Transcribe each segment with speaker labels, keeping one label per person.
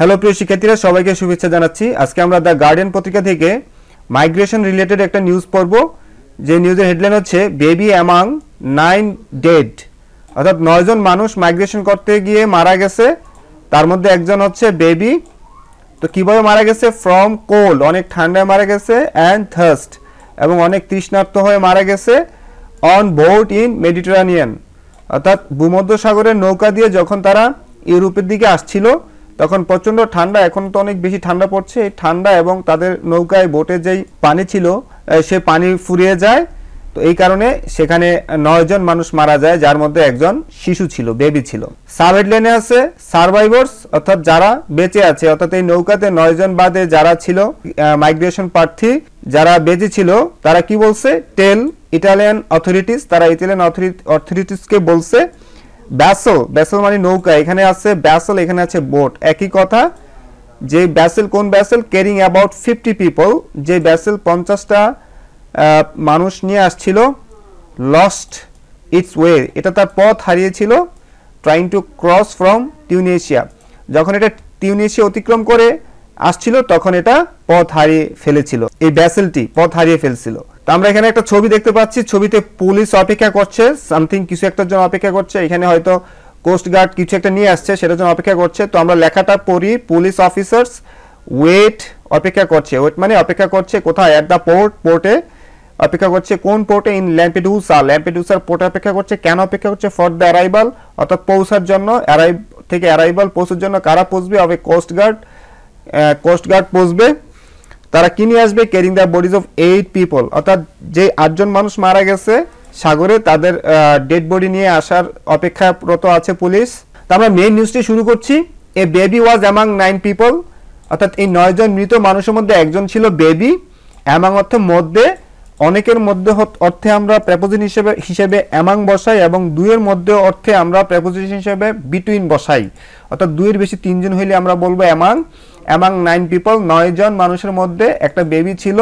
Speaker 1: Hello প্রিয় শিক্ষার্থীরা, সবাইকে শুভেচ্ছা জানাচ্ছি। আজকে আমরা দ্য গার্ডিয়ান পত্রিকা থেকে মাইগ্রেশন রিলেটেড একটা নিউজ পড়ব। যে নিউজের হেডলাইন হচ্ছে বেবি অ্যামাং 9 ডেড, অর্থাৎ 9 জন মানুষ মাইগ্রেশন করতে গিয়ে মারা গেছে, তার মধ্যে একজন হচ্ছে বেবি। তো কিভাবে মারা গেছে? ফ্রম কোল্ড, অনেক ঠান্ডায় মারা গেছে, অ্যান্ড থার্স্ট, এবং অনেক তৃষ্ণার্ত হয়ে মারা গেছে, অন বোট ইন মেডিটেরানিয়ান, অর্থাৎ ভূমধ্যসাগরের নৌকা দিয়ে যখন তারা ইউরোপের দিকে আসছিল তখন প্রচণ্ড ঠান্ডা, এখন তো অনেক বেশি ঠান্ডা পড়ছে, এই ঠান্ডা এবং তাদের নৌকায় বোটে যেই পানি ছিল সে পানি ফুরিয়ে যায়। তো এই কারণে সেখানে 9 জন মানুষ মারা যায়, যার মধ্যে একজন শিশু ছিল, বেবি ছিল। সাব হেডলাইনে আছে সার্ভাইভার্স, অর্থাৎ যারা বেঁচে আছে, অর্থাৎ এই নৌকাতে 9 জন বাদে যারা ছিল মাইগ্রেশন প্রার্থী যারা বেঁচে ছিল তারা কি বলছে? টেল ইটালিয়ান অথরিটিস, তারা ইটালিয়ান অথরিটিসকে বলছে ব্যাসেল, ব্যাসেল মানে নৌকা, এখানে আছে ব্যাসেল, এখানে আছে বোট, একই কথা। যে ব্যাসেল, কোন ব্যাসেল? ক্যারিং অ্যাবাউট 50 পিপল, যে ব্যাসেল 50টা মানুষ নিয়ে আসছিল, লস্ট ইটস ওয়ে, এটা তার পথ হারিয়েছিল, trying to cross from Tunisia, যখন এটা টিউনিশিয়া অতিক্রম করে আসছিল তখন এটা পথ হারিয়ে ফেলেছিল, এই ব্যাসেলটি পথ হারিয়ে ফেলছিল। তো আমরা এখানে একটা ছবি দেখতে পাচ্ছি, ছবিতে পুলিশ অপেক্ষা করছে, সামথিং কিছু একটার জন্য অপেক্ষা করছে, এখানে হয়তো কোস্ট গার্ড কিছু একটা নিয়ে আসছে সেটার জন্য অপেক্ষা করছে। তো আমরা লেখাটা পড়ি, পুলিশ অফিসার্স ওয়েট, অপেক্ষা করছে, ওয়েট মানে অপেক্ষা করছে কোথায়? অ্যাট দ্য পোর্ট, পোর্টে অপেক্ষা করছে। কোন পোর্টে? ইন ল্যাম্পেডুসা, ল্যাম্পেডুসার পোর্টে অপেক্ষা করছে। কেন অপেক্ষা করছে? ফর দ্য অ্যারাইভাল, অর্থাৎ পৌঁছার জন্য, অ্যারাইভাল পৌঁছার জন্য কারা পৌঁছবে? হবে কোস্ট গার্ড পৌঁছবে। তারা কি নিয়ে আসবে? Carrying the bodies of 8 people, অর্থাৎ যে 8 জন মানুষ মারা গেছে সাগরে তাদের ডেড বডি নিয়ে আসার অপেক্ষারত আছে পুলিশ। তো আমরা মেইন নিউজটি শুরু করছি। এ বেবি ওয়াজ অ্যামাং 9 পিপল, অর্থাৎ এই 9 জন মৃত মানুষের মধ্যে একজন ছিল বেবি। অ্যামাং অর্থে মধ্যে, অনেকের মধ্যে অর্থে আমরা প্রেপোজিশন হিসেবে অ্যামাং বসাই, এবং দুইয়ের মধ্যে অর্থে আমরা প্রেপোজিশন হিসেবে বিটুইন বসাই, অর্থাৎ দুইয়ের বেশি 3 জন হইলে আমরা বলবো অ্যামাং। অ্যামাং 9 পিপল, 9 জন মানুষের মধ্যে একটা বেবি ছিল,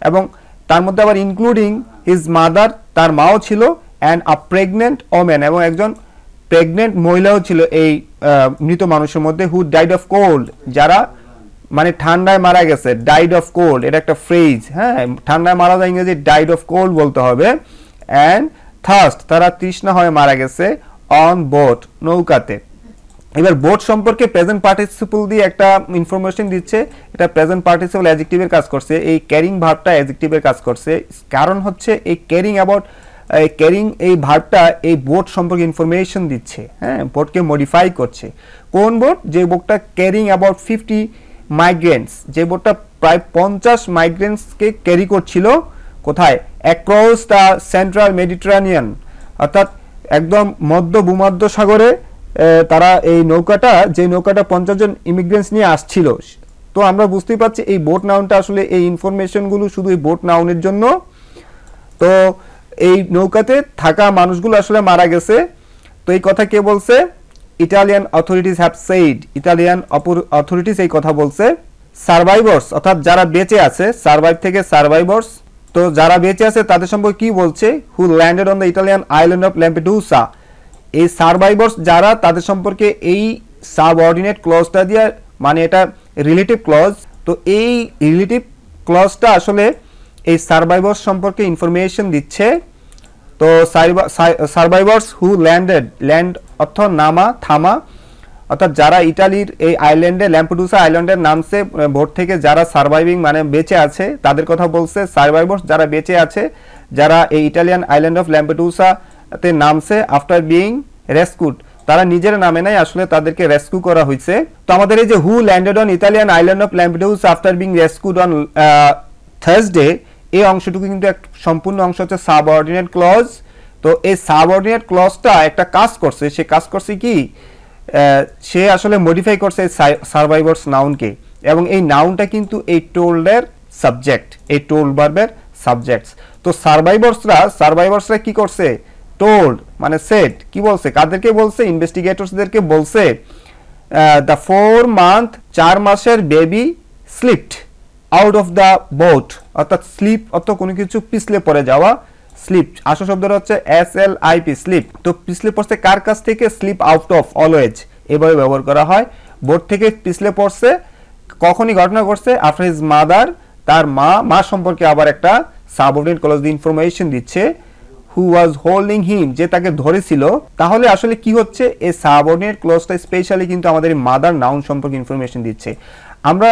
Speaker 1: এবং তার মধ্যে আবার ইনক্লুডিং হিজ মাদার, তার মাও ছিল, অ্যান্ড আ প্রেগনেন্ট ওমেন, এবং একজন প্রেগনেন্ট মহিলাও ছিল এই মৃত মানুষের মধ্যে। হু ডাইড অফ কোল্ড, যারা মানে ঠান্ডায় মারা গেছে, ডাইড অফ কোল্ড, এটা একটা ফ্রেজ, হ্যাঁ, ঠান্ডায় মারা যায় ইংরেজি ডাইড অফ কোল্ড বলতে হবে। অ্যান্ড থার্স্ট, তারা তৃষ্ণা হয়ে মারা গেছে, অন বোট, নৌকাতে। এবার বোট সম্পর্কে প্রেজেন্ট পার্টিসিপল দিয়ে একটা ইনফরমেশন দিচ্ছে, এটা প্রেজেন্ট পার্টিসিপল অ্যাডজেক্টিভের কাজ করছে, এই ক্যারিং ভার্বটা অ্যাডজেক্টিভের কাজ করছে। কারণ হচ্ছে এই ক্যারিং এই ভার্বটা এই বোট সম্পর্কে ইনফরমেশন দিচ্ছে, হ্যাঁ, বোটকে মডিফাই করছে। কোন বোট? যে বোটটা ক্যারিং অ্যাবাউট 50 মাইগ্রেন্টস, যে বোটটা প্রায় 50 মাইগ্রেন্টসকে ক্যারি করছিল, কোথায়? অ্যাক্রস দ্য সেন্ট্রাল মেডিটেরানিয়ান, অর্থাৎ একদম ভূমধ্য সাগরে তারা এই নৌকাটা, যে নৌকাটা 50 জন ইমিগ্রেন্টস নিয়ে আসছিল। তো আমরা বুঝতেই পারছি এই বোট নাউনটা আসলে, এই ইনফরমেশনগুলো শুধু এই বোট নাউনের জন্য। তো এই নৌকাতে থাকা মানুষগুলো আসলে মারা গেছে। তো এই কথা কে বলছে? Italian authorities have said, Italian authorities এই কথা বলছে। সার্ভাইভার্স, অর্থাৎ যারা বেঁচে আছে, সার্ভাইভ থেকে সার্ভাইভার্স, তো যারা বেঁচে আছে তাদের সম্পর্কে কি বলছে? Who landed on the Italian island of Lampedusa, এই সার্ভাইভার্স যারা, তাদের সম্পর্কে এই সাবঅর্ডিনেট ক্লজটা দিয়ে, মানে এটা রিলেটিভ ক্লজ, তো এই রিলেটিভ ক্লজটা আসলে এই সার্ভাইভার্স সম্পর্কে ইনফরমেশন দিচ্ছে। তো সার্ভাইভার্স হু ল্যান্ডেড, ল্যান্ড অর্থ নামা, থামা, অর্থাৎ যারা ইটালির এই আইল্যান্ডে, ল্যাম্পেডুসা আইল্যান্ডের নামছে, বোট থেকে যারা সার্ভাইভিং মানে বেঁচে আছে তাদের কথা বলছে। সার্ভাইভার্স যারা বেঁচে আছে, যারা এই ইটালিয়ান আইল্যান্ড অফ ল্যাম্পেডুসা তে নামছে, আফটার বিইং রেস্কুড, তারা নিজের নামে নাই, আসলে তাদেরকে রেস্কিউ করা হয়েছে। তো আমাদের এই যে who landed on Italian island of Lampedusa after being rescued on Thursday, এই অংশটুকু কিন্তু এক সম্পূর্ণ অংশ হচ্ছে সাবঅর্ডিনেট ক্লজ। তো এই সাবঅর্ডিনেট ক্লজটা একটা কাজ করছে, সে কাজ করছে কি? সে আসলে মডিফাই করছে সার্ভাইভার্স নাউনকে, এবং এই নাউনটা কিন্তু এই টোল্ডের সাবজেক্ট, এই টোল্ড ভার্বের সাবজেক্টস। তো সার্ভাইভার্সরা কি করছে? টোল্ড মানে সেড, কি বলছে? কাদেরকে বলছে? ইনভেস্টিগেটরসদেরকে বলছে দ্য 4 মান্থ, 4 মাসের baby slipped out of the boat, অর্থাৎ স্লিপ অর্থ কোনো কিছু পিছলে পড়ে যাওয়া, স্লিপ আসল শব্দটা হচ্ছে SLIP, স্লিপ। তো পিছলে পড়ছে কার কাছ থেকে? স্লিপ আউট অফ, অলওয়েজ এভাবে ব্যবহার করা হয়। বোট থেকে পিছলে পড়ছে। কখনই ঘটনা ঘটছে? আফটার হিজ মাদার, তার মা সম্পর্কে আবার একটা সাবঅর্ডিনেট ক্লজ দিয়ে ইনফরমেশন দিচ্ছে, হু ওয়াজ হোল্ডিং হিম, যে তাকে ধরেছিল। তাহলে আসলে কি হচ্ছে, এই সাবঅর্ডিনেট ক্লজটা স্পেশালি কিন্তু আমাদের মাদার নাউন সম্পর্কে ইনফরমেশন দিচ্ছে। আমরা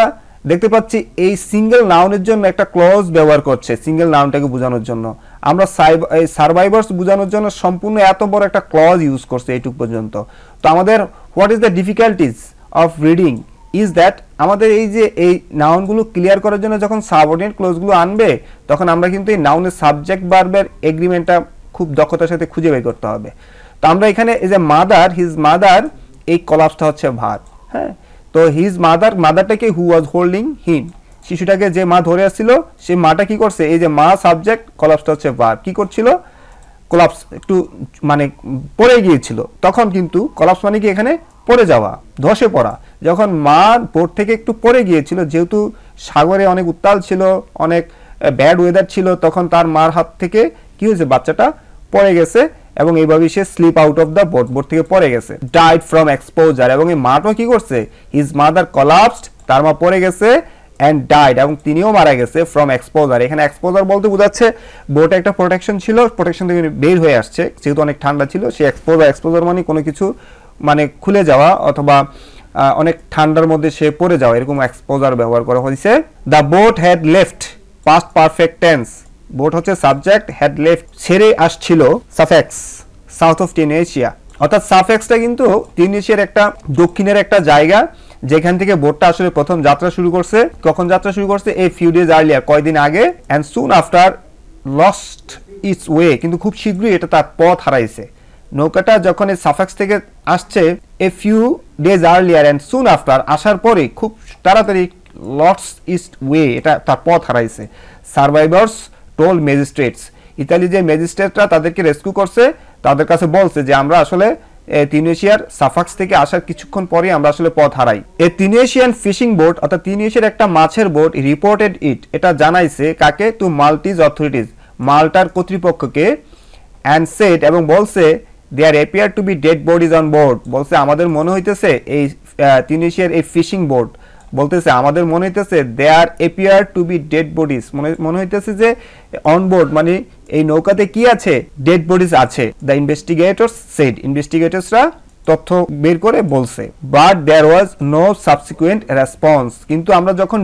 Speaker 1: দেখতে পাচ্ছি এই সিঙ্গেল নাউনের জন্য একটা ক্লজ ব্যবহার করছে সিঙ্গেল নাউনটাকে বোঝানোর জন্য। আমরা সার্ভাইভার্স বোঝানোর জন্য সম্পূর্ণ এত বড় একটা ক্লজ ইউজ করছে এইটুক পর্যন্ত। তো আমাদের what is the difficulties of reading is that, আমাদের এই যে এই নাউনগুলো ক্লিয়ার করার জন্য যখন সাবঅর্ডিনেট ক্লজগুলো আনবে, তখন আমরা কিন্তু এই নাউনের সাবজেক্ট ভার্বের এগ্রিমেন্টটা খুব দক্ষতার সাথে খুঁজে বের করতে হবে। তো আমরা এখানে এই যে মাদার, হিজ মাদার, এই কলাপসটা হচ্ছে ভার্ব। হ্যাঁ, তো হিজ মাদারটাকে হু ওয়াজ হোল্ডিং হিম, শিশুটাকে যে মা ধরে আসছিল সেই মাটা কি করছে, এই যে মা সাবজেক্ট, কলাপসটা হচ্ছে ভার্ব। কি করছিল? কোলাপস, একটু মানে পড়ে গিয়েছিল। তখন কিন্তু কোলাপস মানে কি এখানে পড়ে যাওয়া, ধসে পড়া। যখন মা বোট থেকে একটু পড়ে গিয়েছিল, যেহেতু সাগরে অনেক উত্তাল ছিল, অনেক ব্যাড ওয়েদার ছিল, তখন তার মার হাত থেকে কি হয়েছে, বাচ্চাটা পড়ে গেছে এবং এইভাবেই সে slip out of the boat থেকে পড়ে গেছে। ডাইড ফ্রম এক্সপোজার, এবং এই মাটাও কি করছে, হিজ মাদার কোলাপসড, তার মা পড়ে গেছে, অ্যান্ড ডাইড, এবং তিনিও মারা গেছে, ফ্রম এক্সপোজার। এখানে এক্সপোজার বলতে বোঝাচ্ছে বোটে একটা প্রোটেকশন ছিল, প্রোটেকশন থেকে বের হয়ে আসছে, যেহেতু অনেক ঠান্ডা ছিল। সে এক্সপোজার মানে কোনো কিছু মানে খুলে যাওয়া অথবা অনেক ঠান্ডার মধ্যে সে পড়ে যাওয়া, এরকম এক্সপোজার ব্যবহার করা হয়েছে। The boat had left, past perfect tense. Boat হচ্ছে সাবজেক্ট, হ্যাড লেফট ছেড়ে আসছিল, সাফেক্স, সাউথ অফ টিউনিসিয়া। অর্থাৎ সাফেক্সটা কিন্তু টিউনিসিয়ার একটা দক্ষিণের একটা জায়গা, যেখান থেকে বোটটা আসলে প্রথম যাত্রা শুরু করছে। কখন যাত্রা শুরু করছে? এই ফিউ ডেজ আর্লিয়ার, কয়দিন আগে। And soon after lost its way, কিন্তু খুব শীঘ্রই এটা তার পথ হারাইছে। নৌকাটা যখন এই সাফেক্স থেকে আসছে, a few days earlier and soon after, আসার পরে খুব তাড়াতাড়ি লস্ট ইটস ওয়ে, এটা তার পথ হারাইছে। সার্ভাইভার্স টোল্ড ম্যাজিস্ট্রেটস, ইতালি যে ম্যাজিস্ট্রেটরা তাদেরকে রেস্কিউ করছে, তাদের কাছে বলছে যে আমরা আসলে তিউনিসিয়ার সাফাক্স থেকে আসার কিছুক্ষণ পরে আমরা আসলে পথ হারাই। এই তিউনিসিয়ান ফিশিং বোট, অর্থাৎ তিউনিসিয়ার একটা মাছের বোট, রিপোর্টেড ইট, এটা জানাইছে কাকে? টু মাল্টিজ অথরিটিজ, মাল্টার কর্তৃপক্ষকে। অ্যান্ড সেড, এবং বলছে, there appear to be dead bodies on board, বলছে আমাদের মনে হইতেছে এই তিউনিসিয়ার এই ফিশিং বোট বলতেছে আমাদের মনে হইতেছে there appear to be dead bodies, মনে হইতেছে যে অন বোর্ড মানে এই নৌকাতে কি আছে? ডেড বডিজ আছে। দ্য ইনভেস্টিগেটরস সেড, ইনভেস্টিগেটরসরা তথ্য বের করে বলছে। But there was no subsequent response, কিন্তু আমরা যখন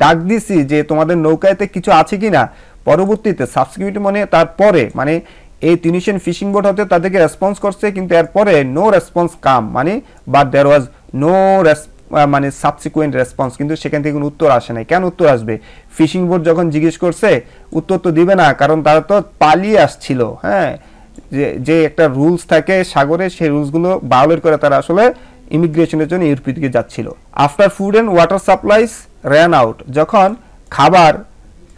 Speaker 1: ডাক দিছি যে তোমাদের নৌকাতে কিছু আছে কিনা, পরবর্তীতে সাবসিকুয়েন্ট মানে তারপরে, মানে এই তিউনিসিয়ান ফিশিং বোট হতে তাদেরকে রেসপন্স করছে, কিন্তু এরপরে নো রেসপন্স কাম, মানে বাট দেয়ার ওয়াজ নো মানে সাবসিকুয়েন্ট রেসপন্স, কিন্তু সেখান থেকে কোনো উত্তর আসে নাই। কেন উত্তর আসবে? ফিশিং বোট যখন জিজ্ঞেস করছে, উত্তর তো দিবে না, কারণ তারা তো পালিয়ে আসছিল। হ্যাঁ, যে একটা রুলস থাকে সাগরে, সেই রুলসগুলো ভায়োলেট করে তারা আসলে ইমিগ্রেশনের জন্য ইউরোপের দিকে যাচ্ছিল। After food and water supplies ran out, যখন খাবার,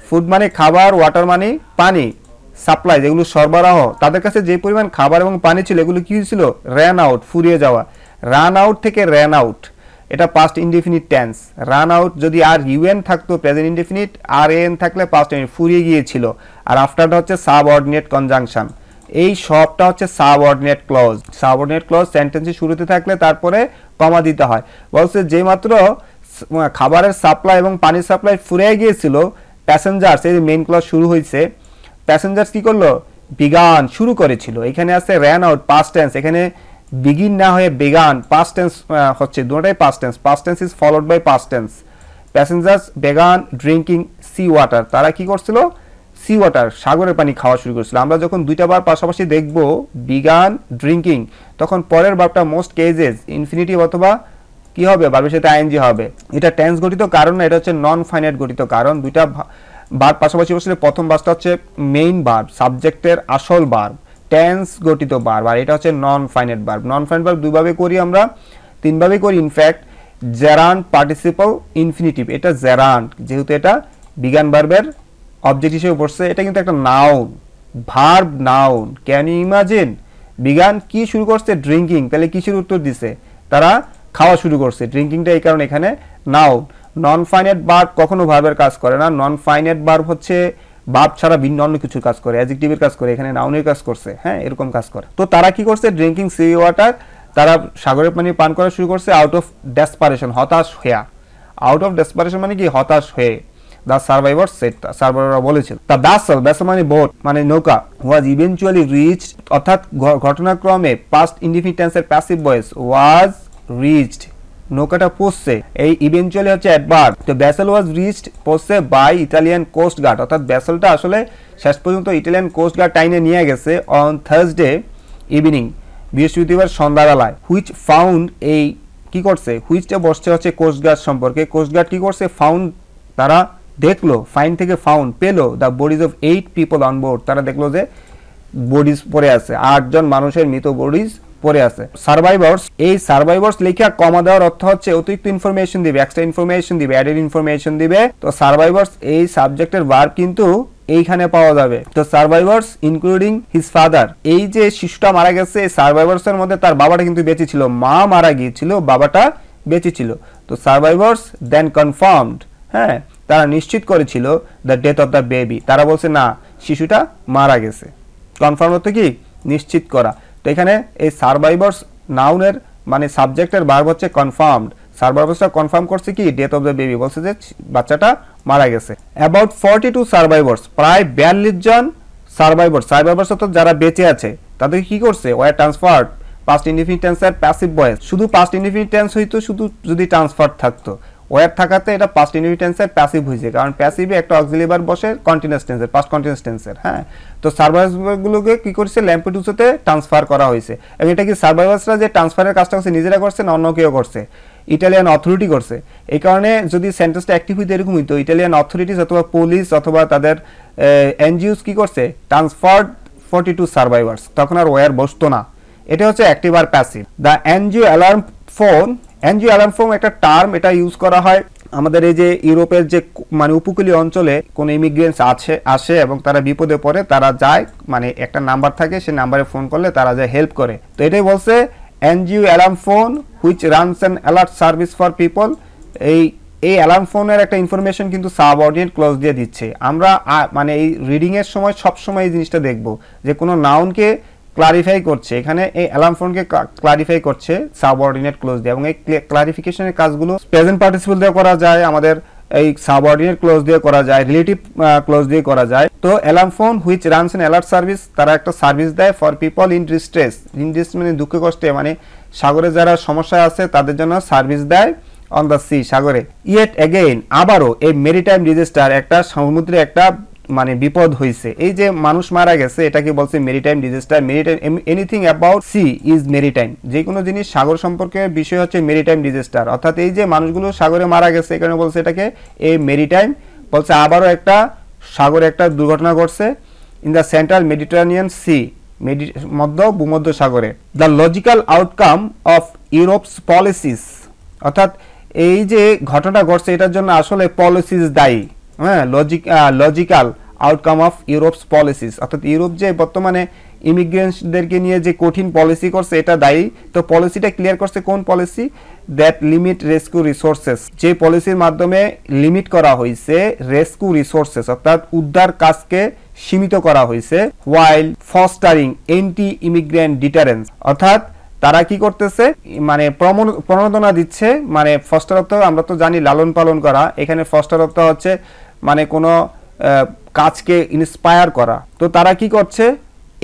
Speaker 1: ফুড মানে খাবার, ওয়াটার মানে পানি, সাপ্লাই যেগুলো সরবরাহ, তাদের কাছে যে পরিমাণ খাবার এবং পানি ছিল, এগুলো কি হয়েছিল? র্যান আউট, ফুরিয়ে যাওয়া। রান আউট থেকে র্যান আউট, এটা past indefinite tense. Run out যদি আর ইউএন থাকতো প্রেজেন্ট ইনডেফিনিট, আর এন থাকলে পাস্ট ইনডেফিনিট, ফুরিয়ে গিয়েছিল। আর আফটারটা হচ্ছে সাবঅর্ডিনেট কনজাংশন, এই সবটা হচ্ছে সাবঅর্ডিনেট ক্লজ। সাবঅর্ডিনেট ক্লজ সেন্টেন্সের শুরুতে থাকলে তারপরে কমা দিতে হয়। বলছে যে মাত্র খাবারের সাপ্লাই এবং পানির সাপ্লাই ফুরিয়ে গিয়েছিল, প্যাসেঞ্জার্স, এই মেইন ক্লজ শুরু হয়েছে, প্যাসেঞ্জার্স কি করলো? বিগান, শুরু করেছিল। এখানে আছে র্যান আউট, পাস্ট টেন্স, এখানে বিগিন না হয়ে বেগান, পাস্ট টেন্স হচ্ছে, দুটোটাই past tense. Past tense is followed by past tense. Passengers began drinking sea water, তারা কি করছিল? সি ওয়াটার, সাগরের পানি খাওয়া শুরু করেছিল। আমরা যখন দুইটা বার পাশাপাশি দেখব, বিগান ড্রিঙ্কিং, তখন পরের ভার্বটা মোস্ট কেজেস ইনফিনিটিভ অথবা কি হবে? ভার্বের সাথে আইএনজি হবে। এটা টেন্স গঠিত কারণ না, এটা হচ্ছে নন ফাইনাইট গঠিত কারণ। দুইটা ভার্ব পাশাপাশি বসলে প্রথম ভার্বটা হচ্ছে মেইন ভার্ব, সাবজেক্টের আসল ভার্ব, টেন্স গঠিত ভার্ব, আর এটা হচ্ছে non finite verb. Non finite verb দুইভাবে করি আমরা, তিনভাবে করি ইনফ্যাক্ট। জেরান্ট পার্টিসিপল ইনফিনিটিভ, এটা জেরান্ট, যেহেতু এটা বিগান ভার্বের অবজেক্ট হিসেবে পড়ছে, এটা কিন্তু একটা noun, verb noun. Can you imagine? Began কি শুরু করছে? ড্রিঙ্কিং, তাহলে কিসের উত্তর দিছে? তারা খাওয়া শুরু করছে। ড্রিঙ্কিংটা এই কারণে এখানে নাউন। নন ফাইনাইট ভার্ব কখনো ভার্বের কাজ করে না। নন ফাইনাইট ভার্ব হচ্ছে ভার্ব ছাড়া ভিন্ন অন্য কিছুর কাজ করে, অ্যাডজেক্টিভের কাজ করে, এখানে নাউনের কাজ করছে। হ্যাঁ, এরকম কাজ করে। তো তারা কি করছে? ড্রিঙ্কিং সি ওয়াটার, তারা সাগরের পানি পান করা শুরু করছে আউট অফ ডেসপারেশন, হতাশ হয়ে। আউট অফ ডেসপারেশন মানে কি, হতাশ হয়ে। দ্য সার্ভাইভার সেড, সার্ভাইভাররা বলেছিল। দ্য ভেসেল, ভেসেল মানে বোট মানে নৌকা, ওয়াজ ইভেন্চুয়ালি রিচড, অর্থাৎ ঘটনাক্রমে পাস্ট ইনডিফিনিটেন্সের প্যাসিভ ভয়েস, ওয়াজ রিচড, নৌকাটা পৌঁছছে। এই ইভেন্চুয়ালি হচ্ছে অ্যাডভার্ব। তো ভেসেল ওয়াজ রিচড পৌঁছছে বাই ইটালিয়ান কোস্ট গার্ড, অর্থাৎ ভেসেলটা আসলে শেষ পর্যন্ত ইটালিয়ান কোস্ট গার্ড টাইনে নিয়ে গেছে অন থার্সডে ইভিনিং, বৃহস্পতিবার সন্ধ্যাবেলায়। হুইচ ফাউন্ড, এই কি করছে, হুইচটা বসছে হচ্ছে কোস্ট গার্ড সম্পর্কে। কোস্ট গার্ড কি করছে, ফাউন্ড, তারা দেখলো, ফাইন থেকে ফাউন্ড, পেলো the bodies of 8 people on board, তারা দেখলো যে বডিজ পড়ে আছে, 8 জন মানুষের মৃত বডিজ পড়ে আছে। সার্ভাইভার্স, এই সার্ভাইভার্স লেখা কমা দেওয়ার অর্থ হচ্ছে অতিরিক্ত ইনফরমেশন দিবে, এক্সট্রা ইনফরমেশন দিবে, অ্যাডেড ইনফরমেশন দিবে। তো সার্ভাইভার্স এই সাবজেক্টের ভার্ব কিন্তু এইখানে পাওয়া যাবে। তো সার্ভাইভার্স ইনক্লুডিং হিজ ফাদার, এই যে শিশুটা মারা গেছে, এই সার্ভাইভার্স এর মধ্যে তার বাবাটা কিন্তু বেঁচে ছিল, মা মারা গিয়েছিল, বাবাটা বেঁচে ছিল। তো সার্ভাইভার্স দেন কনফার্মড, হ্যাঁ, তারা নিশ্চিত করেছিল the death of the baby, তারা বলছে না শিশুটা মারা গেছে। কনফার্ম হতে কি, নিশ্চিত করা। তো এখানে এই সার্ভাইভার্স নাউনের মানে সাবজেক্টের ভার্ব হচ্ছে কনফার্মড। সার্ভাইভার্সটা কনফার্ম করছে কি, ডেথ অফ দ্য বেবি, বলছে যে বাচ্চাটা মারা গেছে। অ্যাবাউট 42 সার্ভাইভার্স, প্রায় 42 জন সার্ভাইভার্স, সার্ভাইভার্স অর্থাৎ যারা বেঁচে আছে, তাদের কি করছে, ওয়ার ট্রান্সফার্ড পাস্ট ইনডিফিনিট টেন্সের প্যাসিভ ভয়েস। শুধু পাস্ট ইনডিফিনিট টেন্স হইতো, শুধু যদি ট্রান্সফার থাকতো, ওয়ার থাকাতে এটা পাস্ট ইনডিফিনিট টেন্সের প্যাসিভ হয়েছে, কারণ প্যাসিভে একটা অক্সিলিয়ারি ভার্ব বসে কন্টিনিউয়াস টেন্সের, পাস্ট কন্টিনিউয়াস টেন্সের। হ্যাঁ, তো সার্ভাইভার্সগুলোকে কি করছে, ল্যাম্পেডুসাতে ট্রান্সফার করা হয়েছে। এবং এটা কি সার্ভাইভার্সরা যে ট্রান্সফারের কাজটা করছে নিজেরা করছে না অন্য কেউ করছে, ইটালিয়ান অথরিটি করছে। এই কারণে যদি সেন্টেন্সটা অ্যাক্টিভ হইতে এরকম হইতো, ইটালিয়ান অথরিটিস অথবা পুলিশ অথবা তাদের এনজিওস কি করছে, ট্রান্সফার্ড 42 সার্ভাইভার্স, তখন আর ওয়ার বসতো না। এটা হচ্ছে অ্যাক্টিভ আর passive. The NGO alarm phone, NGO alarm phone একটা টার্ম, এটা ইউজ করা হয় আমাদের এই যে ইউরোপের যে মানে উপকূলীয় অঞ্চলে কোন ইমিগ্রেন্টস আসে এবং তারা বিপদে পড়ে, তারা যায়, মানে একটা নাম্বার থাকে, সেই নাম্বারে ফোন করলে তারা যায় হেল্প করে। তো এটাই বলছে NGO alarm phone which runs an alert service for people. এই অ্যালার্ম ফোনের একটা ইনফরমেশন কিন্তু সাবঅর্ডিনেট ক্লজ দিয়ে দিচ্ছে। আমরা মানে এই রিডিং এর সময় সব সময় এই জিনিসটা দেখব যে কোনো নাউনকে ক্লারিফাই করছে, এখানে এই অ্যালার্ম ফোনকে ক্লারিফাই করছে সাবঅর্ডিনেট ক্লজ দিয়ে। এবং এই ক্লারিফিকেশনের কাজগুলো প্রেজেন্ট পার্টিসিপল দিয়ে করা যায়, আমাদের এই সাবঅর্ডিনেট ক্লজ দিয়ে করা যায়, রিলেটিভ ক্লজ দিয়ে করা যায়। তো alarm phone which runs an alert service, তারা একটা সার্ভিস দেয় for people in distress, in distress মানে দুঃখে কষ্টে, মানে সাগরে যারা সমস্যা আছে তাদের জন্য সার্ভিস দেয় অন দ্য সি, সাগরে। ইয়েট এগেইন, আবারও এই মেরিটাইম ডিজাস্টার, একটা সমুদ্রে একটা মানে বিপদ হয়েছে, এই যে মানুষ মারা গেছে, এটাকে বলছে maritime disaster. Maritime, anything about sea is maritime, যে কোনো জিনিস সাগর সম্পর্কে বিষয় হচ্ছে মেরিটাইম ডিজাস্টার। অর্থাৎ এই যে মানুষগুলো সাগরে মারা গেছে, এখানে বলছে এটাকে এই মেরিটাইম। বলছে আবারও একটা সাগরে একটা দুর্ঘটনা ঘটছে in the central Mediterranean sea, মধ্য ভূমধ্য সাগরে। The logical outcome of Europe's policies, অর্থাৎ এই যে ঘটনাটা ঘটছে এটার জন্য আসলে পলিসিস দায়ী। হ্যাঁ, logical outcome of Europe's policies, অর্থাৎ ইউরোপ যে বর্তমানে ইমিগ্রেন্টদেরকে নিয়ে যে কঠিন পলিসি করছে এটা দায়ী। তো পলিসিটা ক্লিয়ার করছে কোন policy, that limit rescue resources, যে পলিসির মাধ্যমে লিমিট করা হয়েছে রেস্কিউ রিসোর্সেস, অর্থাৎ উদ্ধার কাজকে সীমিত করা হয়েছে, while fostering anti immigrant deterrence, অর্থাৎ তারা কি করতেছে, মানে প্রণোদনা দিচ্ছে। মানে ফস্টার অর্থ আমরা তো জানি লালন পালন করা, এখানে ফস্টার অর্থ হচ্ছে মানে কোনো কাজকে ইন্সপায়ার করা। তো তারা কি করছে,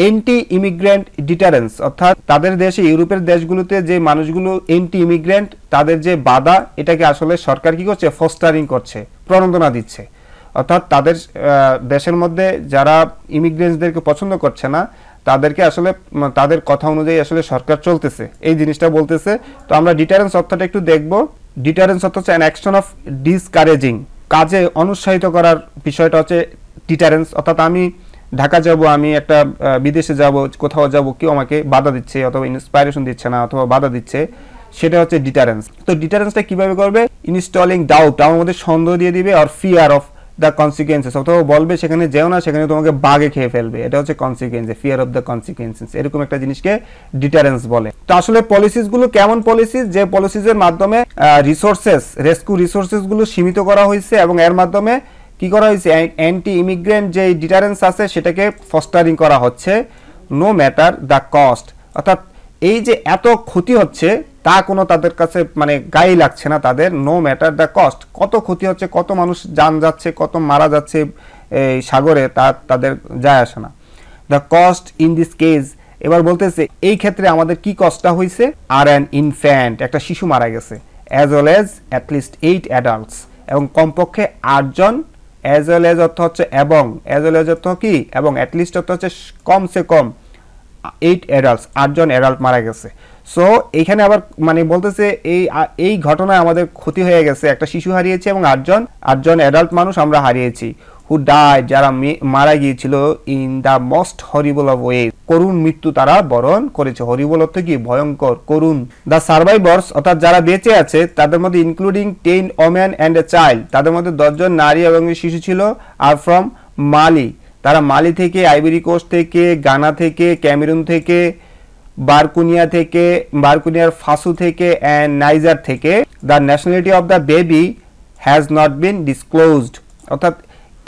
Speaker 1: এন্টি ইমিগ্রেন্ট ডিটারেন্স, অর্থাৎ তাদের দেশে ইউরোপের দেশগুলোতে যে মানুষগুলো এন্টি ইমিগ্রেন্ট, তাদের যে বাধা, এটাকে আসলে সরকার কি করছে, ফস্টারিং করছে, প্রণোদনা দিচ্ছে। অর্থাৎ তাদের দেশের মধ্যে যারা ইমিগ্রেন্টসদেরকে পছন্দ করছে না, তাদেরকে আসলে তাদের কথা অনুযায়ী আসলে সরকার চলতেছে, এই জিনিসটা বলতেছে। তো আমরা ডিটারেন্স অর্থটা একটু দেখব। ডিটারেন্স অর্থ হচ্ছে অ্যান অ্যাকশন অফ ডিসকারেজিং, কাজে অনুৎসাহিত করার বিষয়টা হচ্ছে ডিটারেন্স। অর্থাৎ আমি ঢাকা যাব, আমি একটা বিদেশে যাব, কোথাও যাব, কেউ আমাকে বাধা দিচ্ছে অথবা ইন্সপাইরেশন দিচ্ছে না অথবা বাধা দিচ্ছে, সেটা হচ্ছে ডিটারেন্স। তো ডিটারেন্সটা কিভাবে করবে, ইনস্টলিং ডাউট, আমার মধ্যে সন্দেহ দিয়ে দিবে, আর ফিয়ার অফ দ্য কনসিকুয়েন্সেস, অথবা বলবে সেখানে যেও না, সেখানে তোমাকে বাগে খেয়ে ফেলবে, এটা হচ্ছে consequence, fear of the consequences, এরকম একটা জিনিসকে ডিটারেন্স বলে। তো আসলে পলিসিস গুলো কেমন পলিসিস, যে পলিসিসের মাধ্যমে রিসোর্সেস, রেস্কিউ রিসোর্সেস গুলো সীমিত করা হয়েছে এবং এর মাধ্যমে কি করা হয়েছে, অ্যান্টি ইমিগ্রেন্ট যে ডিটারেন্স আছে সেটাকে ফস্টারিং করা হচ্ছে, নো ম্যাটার দ্য কস্ট, অর্থাৎ এই যে এত ক্ষতি হচ্ছে তা কোনো তাদের কাছে মানে গায়ে লাগছে না তাদের, নো ম্যাটার দ্য কস্ট। কত ক্ষতি হচ্ছে, কত মানুষ জান যাচ্ছে, কত মারা যাচ্ছে এই সাগরে, তাদের যায় আসে না। The cost in this case, এবার বলতেছে এই ক্ষেত্রে আমাদের কি কষ্টটা হয়েছে, আর অ্যান ইনফ্যান্ট, একটা শিশু মারা গেছে, as well as at least 8 adults, এবং কমপক্ষে 8 জন, অ্যাজ ওয়েল এজ অর্থ হচ্ছে এবং, অ্যাজ ওয়েল এজ অর্থ কি এবং, অ্যাটলিস্ট অর্থ হচ্ছে কমসে কম 8 অ্যাডাল্টস, 8 জন অ্যাডাল্ট মারা গেছে। সো এইখানে আবার মানে বলতেছে এই ঘটনায় আমাদের ক্ষতি হয়ে গেছে, একটা শিশু হারিয়েছে এবং 8 জন অ্যাডাল্ট মানুষ আমরা হারিয়েছি। হু ডাইড, যারা মারা গিয়েছিল, in the most horrible of way, করুণ মৃত্যু তারা বরণ করেছে। হরিবল অর্থ কি ভয়ঙ্কর, করুণ। দ্য সার্ভাইভার্স অর্থাৎ যারা বেঁচে আছে তাদের মধ্যে including 10 women and a child, তাদের মধ্যে 10 জন নারী এবং শিশু ছিল। আর ফ্রম মালি, তারা মালি থেকে, আইভরি কোস্ট থেকে, গানা থেকে, ক্যামেরুন থেকে, বারকুনিয়ার ফাসু থেকে অ্যান্ড নাইজার থেকে। The nationality of the baby has not been disclosed, অর্থাৎ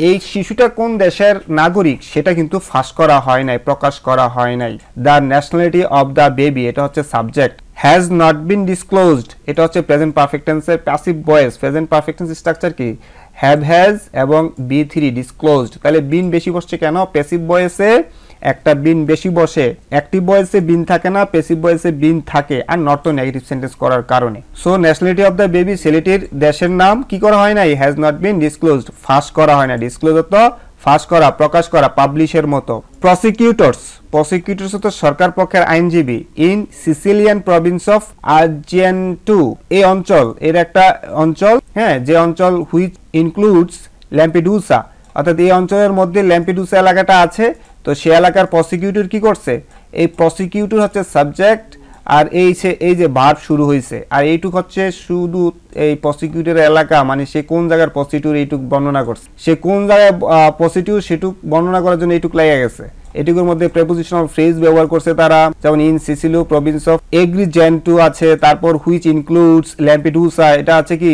Speaker 1: এই শিশুটা কোন দেশের নাগরিক সেটা কিন্তু ফাঁস করা হয় নাই, প্রকাশ করা হয় নাই। The nationality of the baby, এটা হচ্ছে subject. Has not been disclosed, এটা হচ্ছে প্রেজেন্ট পারফেক্ট টেন্সের passive voice. Present perfect tense structure কি, হ্যাভ, হ্যাজ এবং B3 ডিসক্লোজড। তাহলে বিন বেশি বসছে কেন, প্যাসিভ ভয়েসে একটা বিন বেশি বসে, অ্যাক্টিভ ভয়েসে বিন থাকে না, প্যাসিভ ভয়েসে বিন থাকে, আর নট তো নেগেটিভ সেন্টেন্স করার কারণে। So nationality of the baby, ছেলেটির দেশের নাম কি করা হয় নাই, হ্যাজ নট বিন ডিসক্লোজড, ফাঁস করা হয় না। ডিসক্লোজ তো ফাঁস করা, প্রকাশ করা, পাবলিশের মতো। প্রসিকিউটরস তো সরকার পক্ষের আইনজীবী। ইন সিসিলিয়ান প্রভিন্স অফ আর্জেন্টু, এই অঞ্চল, এর একটা অঞ্চল, হ্যাঁ, যে অঞ্চল হুইচ ইনক্লুডস ল্যাম্পিডুসা, অর্থাৎ এই অঞ্চলের মধ্যে ল্যাম্পিডুসা এলাকাটা আছে। তো সে এলাকার প্রসিকিউটর কি করছে, এই প্রসিকিউটর হচ্ছে সাবজেক্ট, আর এই যে ভার্ব শুরু হয়েছে, আর এইটুক হচ্ছে শুধু এই প্রসিকিউটরের এলাকা, মানে সে কোন জায়গার প্রসিকিউটর এইটুক বর্ণনা করছে, সে কোন জায়গায় প্রসিকিউটর সেটুক বর্ণনা করার জন্য এইটুক লেগে গেছে। এটুকুর মধ্যে প্রেপোজিশনাল ফ্রেজ ব্যবহার করছে তারা, যেমন ইন সিসিলিও প্রভিন্স অফ এগ্রিজেন্টু আছে, তারপর হুইচ ইনক্লুডস ল্যাম্পিডুসা, এটা আছে কি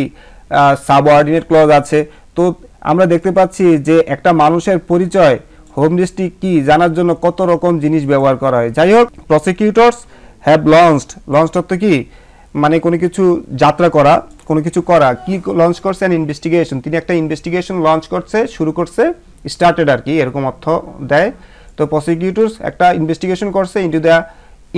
Speaker 1: সাবঅর্ডিনেট ক্লজ আছে। তো আমরা দেখতে পাচ্ছি যে একটা মানুষের পরিচয়, হোম ডিস্ট্রিক্ট কি জানার জন্য কত রকম জিনিস ব্যবহার করা হয়। যাই হোক, প্রসিকিউটরস হ্যাভ লঞ্চড অর্থ কি মানে কোনো কিছু যাত্রা করা, কোনো কিছু করা, কি লঞ্চ করছে, অ্যান ইনভেস্টিগেশন, তিনি একটা ইনভেস্টিগেশন লঞ্চ করছে, শুরু করছে, স্টার্টেড আর কি, এরকম অর্থ দেয়। তো প্রসিকিউটরস একটা ইনভেস্টিগেশন করছে ইনটু দ্য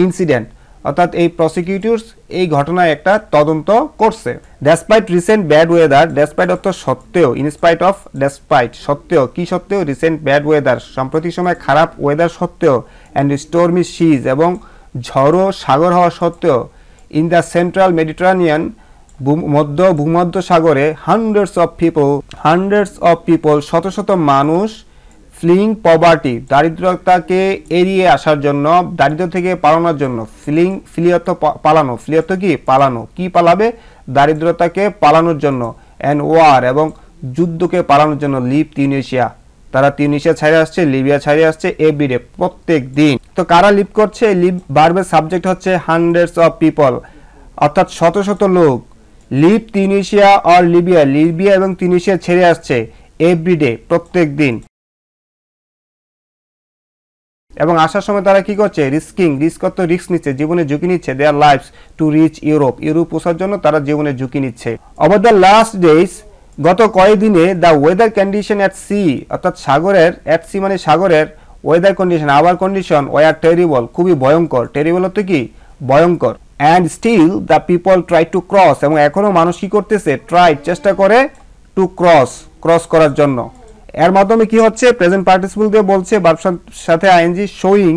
Speaker 1: ইনসিডেন্ট, অর্থাৎ এই প্রসিকিউটরস এই ঘটনায় একটা তদন্ত করছে। Despite recent bad weather, despite অর্থ সত্ত্বেও, ইনস্পাইট অফ ডেসপাইট সত্ত্বেও, কি সত্ত্বেও, রিসেন্ট ব্যাড ওয়েদার সাম্প্রতিক সময় খারাপ ওয়েদার সত্ত্বেও, অ্যান্ড স্টর্মি সিজ এবং ঝড়ো সাগর হওয়া সত্ত্বেও, ইন দ্য সেন্ট্রাল মেডিটেরানিয়ান ভূমধ্য সাগরে, হান্ড্রেডস অফ পিপল শত শত মানুষ, ফ্লিং পভার্টি দারিদ্রতাকে এড়িয়ে আসার জন্য, দারিদ্র থেকে পালানোর জন্য, ফ্লি অর্থ পালানো, ফ্লি অর্থ কি পালানো, কি পালাবে, দারিদ্রতাকে পালানোর জন্য, অ্যান্ড ওয়ার এবং যুদ্ধকে পালানোর জন্য, লিভ তিউনিসিয়া, তারা তিউনিসিয়া ছাড়ে আসছে, লিবিয়া ছাড়ে আসছে, এভরিডে প্রত্যেক দিন। তো কারা লিভ করছে, লিভ ভার্বের সাবজেক্ট হচ্ছে হান্ড্রেডস অফ পিপল, অর্থাৎ শত শত লোক, লিভ তিউনিসিয়া অর লিবিয়া এবং তিউনিসিয়া ছেড়ে আসছে, এভরিডে প্রত্যেক দিন। এবং আসার সময় তারা কি করছে, রিস্ক রিস্ক নিচ্ছে, জীবনে ঝুঁকি নিচ্ছে, their lives to reach Europe পৌঁছার জন্য তারা জীবনে ঝুঁকি নিচ্ছে। ওভার দ্য লাস্ট ডেজ, গত কয়েকদিনে, the weather condition at sea, অর্থাৎ সাগরের, অ্যাট সি মানে সাগরের, ওয়েদার কন্ডিশন, আবার কন্ডিশন, ওয়ার টেরিবল, খুবই ভয়ঙ্কর, টেরিবল হচ্ছে কি ভয়ঙ্কর, and still the people try to cross, এবং এখনো মানুষ কি করতেছে, ট্রাই চেষ্টা করে, টু ক্রস করার জন্য। এর মাধ্যমে কি হচ্ছে, প্রেজেন্ট পার্টিসিপল দিয়ে বলছে, ভার্বের সাথে I N G, showing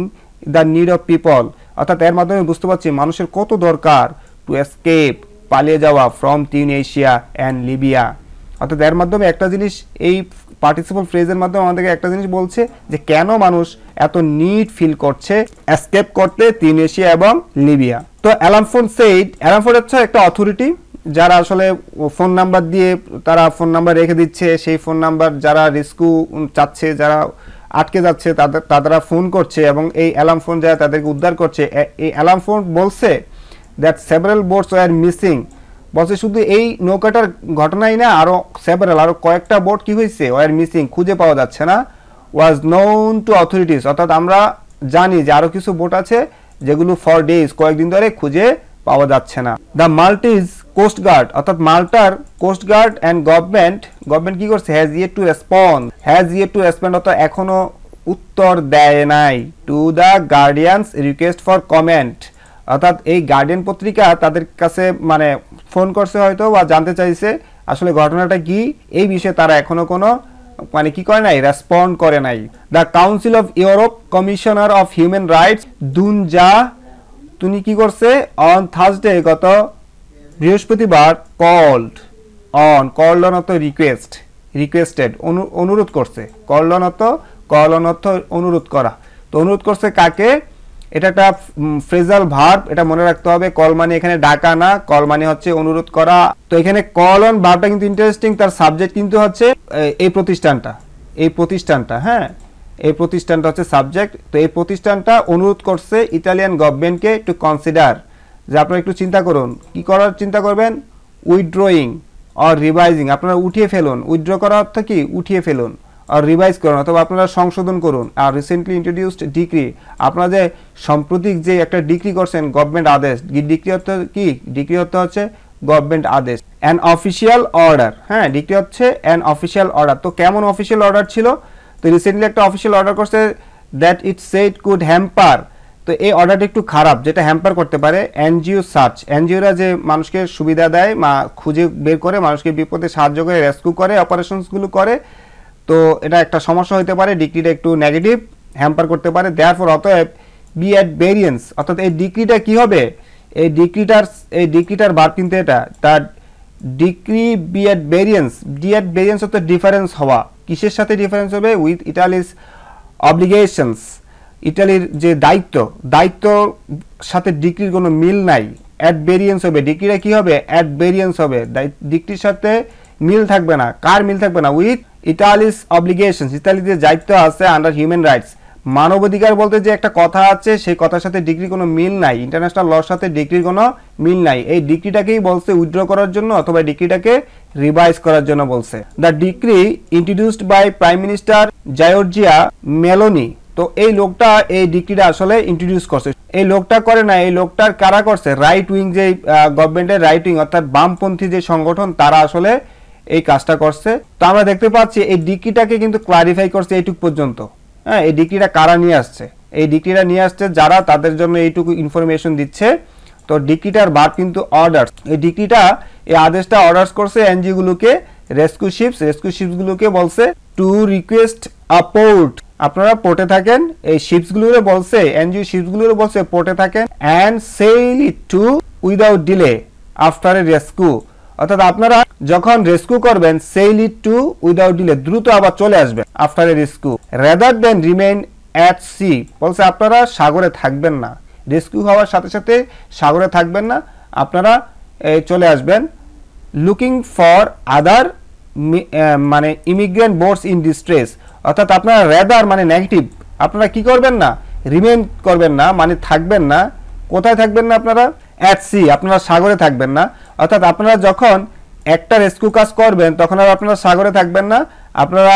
Speaker 1: the need of people, অর্থাৎ এর মাধ্যমে বুঝতে পারছি মানুষের কত দরকার, টু এসকেপ পালিয়ে যাওয়া, ফ্রম তিউনিসিয়া অ্যান্ড লিবিয়া। অর্থাৎ এর মাধ্যমে একটা জিনিস, এই পার্টিসিপল ফ্রেজের মাধ্যমে আমাদেরকে একটা জিনিস বলছে যে কেন মানুষ এত নিড ফিল করছে এসকেপ করতে তিউনিসিয়া এবং লিবিয়া। তো অ্যালান ফোর্ড হচ্ছে একটা অথরিটি, যারা আসলে ফোন নাম্বার দিয়ে তারা ফোন নাম্বার রেখে দিচ্ছে, সেই ফোন নাম্বার যারা রেস্কিউ চাচ্ছে, যারা আটকে যাচ্ছে তারা ফোন করছে, এবং এই অ্যালার্ম ফোন যারা তাদেরকে উদ্ধার করছে। এই অ্যালার্ম ফোন বলছে that several boats were missing, বলছে শুধু এই নৌকাটার ঘটনাই না, আরো কয়েকটা বোট কি হয়েছে, ওয়ার মিসিং, খুঁজে পাওয়া যাচ্ছে না, ওয়াজ নোন টু অথরিটিস, অর্থাৎ আমরা জানি যে আরো কিছু বোট আছে যেগুলো ফর ডেজ কয়েকদিন ধরে খুঁজে পাওয়া যাচ্ছে না। দ্য মাল্টিজ কোস্ট গার্ড অর্থাৎ মাল্টার কোস্ট গার্ড অ্যান্ড গভর্নমেন্ট কি করছে, হ্যাজ ইয়েট টু রেসপন্ড অর্থাৎ এখনো উত্তর দেয় নাই to the guardians request for comment, অর্থাৎ এই গার্ডিয়ান পত্রিকা তাদের কাছে মানে ফোন করছে হয়তো বা জানতে চাইছে আসলে ঘটনাটা কি, এই বিষয়ে তারা এখনো কোনো মানে কি করে নাই, রেসপন্ড করে নাই। The Council of Europe commissioner of human rights Dunja তিনি কি করছে, অন থার্সডে গত বৃহস্পতিবার কল্ড অন অর্থ রিকোয়েস্টেড অনুরোধ করছে, কল অন অর্থ অনুরোধ করা, তো অনুরোধ করছে কাকে, এটা একটা ফ্রেজাল ভার্ব, এটা মনে রাখতে হবে। কল মানে এখানে ডাকা না, কল মানে হচ্ছে অনুরোধ করা। তো এখানে কল অন ভার্বটা কিন্তু ইন্টারেস্টিং, তার সাবজেক্ট কিন্তু হচ্ছে এই প্রতিষ্ঠানটা হ্যাঁ, এই প্রতিষ্ঠানটা হচ্ছে সাবজেক্ট। তো এই প্রতিষ্ঠানটা অনুরোধ করছে ইতালিয়ান গভর্নমেন্টকে টু কনসিডার, যে আপনারা একটু চিন্তা করুন, কি করার চিন্তা করবেন, উইথড্রয়িং অর রিভাইজিং, আপনারা উঠিয়ে ফেলুন, উইথড্র করার অর্থ কি, উঠিয়ে ফেলুন, আর রিভাইজ করুন অথবা আপনারা সংশোধন করুন। আর রিসেন্টলি ইন্ট্রোডিউসড ডিক্রি, আপনারা যে সাম্প্রতিক যে একটা ডিক্রি করছেন গভর্নমেন্ট আদেশ, ডিক্রি অর্থ কি, ডিক্রি অর্থ হচ্ছে গভর্নমেন্ট আদেশ। অ্যান অফিসিয়াল অর্ডার, হ্যাঁ ডিক্রি হচ্ছে অ্যান অফিসিয়াল অর্ডার। তো কেমন অফিসিয়াল অর্ডার ছিল, তো রিসেন্টলি একটা অফিসিয়াল অর্ডার করছে that it shed could hamper, তো এই অর্ডারটা একটু খারাপ, যেটা হ্যাম্পার করতে পারে এনজিও সার্চ, এনজিওরা যে মানুষকে সুবিধা দেয়, খুঁজে বের করে মানুষকে বিপদে সাহায্য করে, রেস্কিউ করে, অপারেশনসগুলো করে, তো এটা একটা সমস্যা হতে পারে, ডিক্রিটা একটু নেগেটিভ হ্যাম্পার করতে পারে। দেয়ারফর অতএব বি অ্যাট ভেরিয়েন্স, অর্থাৎ এই ডিক্রিটা কি হবে, এই ডিক্রিটার ভার্ব কিন্তু এটা, তার ডিক্রি বি অ্যাট ভেরিয়েন্স অর্থাৎ ডিফারেন্স হওয়া, কিসের সাথে ডিফারেন্স হবে, উইথ ইটালিস অব্লিগেশনস, ইটালির যে দায়িত্বর সাথে ডিক্রির কোনো মিল নাই, অ্যাট ভেরিয়েন্স হবে, ডিক্রিটা কি হবে, অ্যাট ভেরিয়েন্স হবে, ডিক্রির সাথে মিল থাকবে না, কার মিল থাকবে না, উইথ ইটালিস অব্লিগেশনস, ইতালিতে দায়িত্ব আছে আন্ডার হিউম্যান রাইটস, মানবাধিকার বলতে যে একটা কথা আছে সেই কথার সাথে ডিক্রির কোনো মিল নাই, ইন্টারন্যাশনাল লর সাথে ডিক্রির কোনো মিল নাই। এই ডিক্রিটাকেই বলছে উইথড্র করার জন্য অথবা ডিক্রিটাকে রিভাইজ করার জন্য বলছে। The decree introduced by prime minister Giorgia Meloni, তো এই লোকটা এই ডিক্রিটা আসলে ইন্ট্রোডিউস করছে, এই লোকটা করে না, এই লোকটার কারা করছে, রাইট উইং যে গভর্নমেন্টের রাইট উইং অর্থাৎ বামপন্থী যে সংগঠন তারা আসলে এই কাজটা করছে। তো আমরা দেখতে পাচ্ছি এই ডিক্রিটাকে কিন্তু ক্লারিফাই করছে এইটুকু পর্যন্ত, হ্যাঁ এই ডিক্রিটা কারা নিয়ে আসছে, এই ডিক্রিটা নিয়ে আসছে যারা তাদের জন্য এইটুকু ইনফরমেশন দিচ্ছে। তো ডিক্রিটার ভার্ব কিন্তু অর্ডার্স, এই ডিক্রিটা এই আদেশটা অর্ডার্স করছে এনজিওগুলোকে, রেস্কিউ শিপসগুলোকে বলছে টু রিকোয়েস্ট আ পোর্ট, আপনারা পোর্টে থাকেন, এই শিপসগুলোরে বলছে, এনজিও শিপসগুলোরে বলছে পোর্টে থাকেন, and sail it to without delay after a rescue, অর্থাৎ আপনারা যখন রেস্কিউ করবেন sail it to without delay, দ্রুত আবার চলে আসবেন after a rescue, rather than remain at sea, বলছে আপনারা সাগরে থাকবেন না, রেস্কিউ হওয়ার সাথে সাথে সাগরে থাকবেন না, আপনারা চলে আসবেন। লুকিং ফর আদার মানে ইমিগ্রেন্ট বোটস ইন ডিস্ট্রেস, অর্থাৎ আপনারা রেদার মানে নেগেটিভ, আপনারা কি করবেন না, রিমেইন করবেন না মানে থাকবেন না, কোথায় থাকবেন না আপনারা, অ্যাট সি, আপনারা সাগরে থাকবেন না, অর্থাৎ আপনারা যখন একটা রেস্কিউ কাজ করবেন তখন আর আপনারা সাগরে থাকবেন না, আপনারা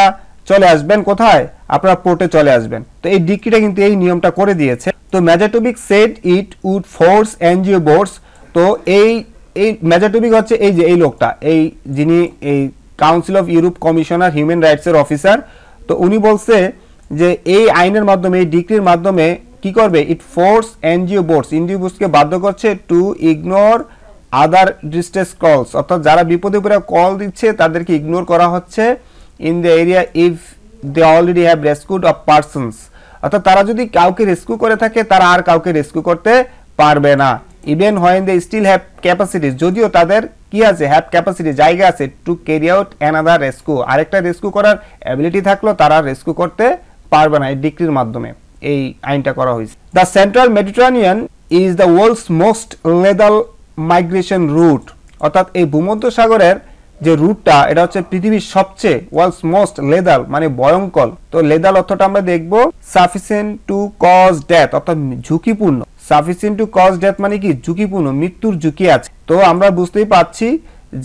Speaker 1: চলে আসবেন কোথায়, আপনারা পোর্টে চলে আসবেন। তো এই ডিক্রিটা কিন্তু এই নিয়মটা করে দিয়েছে। তো Mijatovic said it would force NGO boards, তো এই মেজাটোবিক হচ্ছে এই যে এই লোকটা, এই যিনি এই Council of Europe commissioner human রাইটসের অফিসার, তো উনি বলছে যে এই আইনের মাধ্যমে, এই ডিক্রির মাধ্যমে কি করবে, ইট ফোর্স এনজিও বোর্ডসকে বাধ্য করছে টু ইগনোর আদার ডিস্ট্রেস কলস, অর্থাৎ যারা বিপদে পড়ে কল দিচ্ছে তাদেরকে ইগনোর করা হচ্ছে in the area if they already have rescued of persons, অর্থাৎ তারা যদি কাউকে রেস্কিউ করে থাকে তারা আর কাউকে রেস্কিউ করতে পারবে না, even when they still have capacities, যদিও তাদের কি আছে, হ্যাভ ক্যাপাসিটি, জায়গা আছে, to carry out another rescue, আরেকটা রেস্কিউ করার অ্যাবিলিটি থাকলেও তারা রেস্কিউ করতে পারবে না, এই ডিক্রির মাধ্যমে এই আইনটা করা হয়েছে। The central Mediterranean is the world's most lethal migration route, অর্থাৎ এই ভূমধ্যসাগরের যে রুটটা এটা হচ্ছে পৃথিবীর সবচেয়ে ওয়ার্ল্ডস মোস্ট লেদাল মানে ভয়ঙ্কর। তো লেদাল অর্থটা আমরা দেখব সাফিসিয়েন্ট টু কজ ডেথ, অর্থাৎ ঝুঁকিপূর্ণ, সাফিসিয়েন্ট টু কজ ডেথ মানে কি ঝুঁকিপূর্ণ, মৃত্যুর ঝুঁকি আছে। তো আমরা বুঝতেই পারছি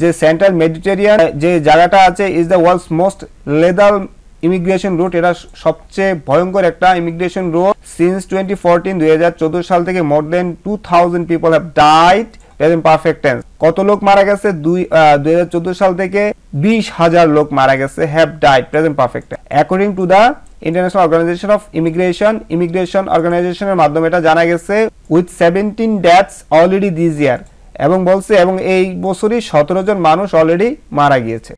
Speaker 1: যে সেন্ট্রাল মেডিটেরিয়ান যে জায়গাটা আছে is the world's most lethal immigration route, এটা সবচেয়ে ভয়ঙ্কর একটা ইমিগ্রেশন রুট। সিন্স 2014 2014 সাল থেকে মোর দেন 2000 people have died present perfect tense. কত লোক মারা গেছে? 2014 সাল থেকে 20,000 লোক মারা গেছে, have died present perfect. According to the international organization of immigration অর্গানাইজেশনের মাধ্যমে এটা জানা গেছে with 17 deaths already this year, এবং বলছে এবং এই বছরই 17 জন মানুষ অলরেডি মারা গিয়েছে।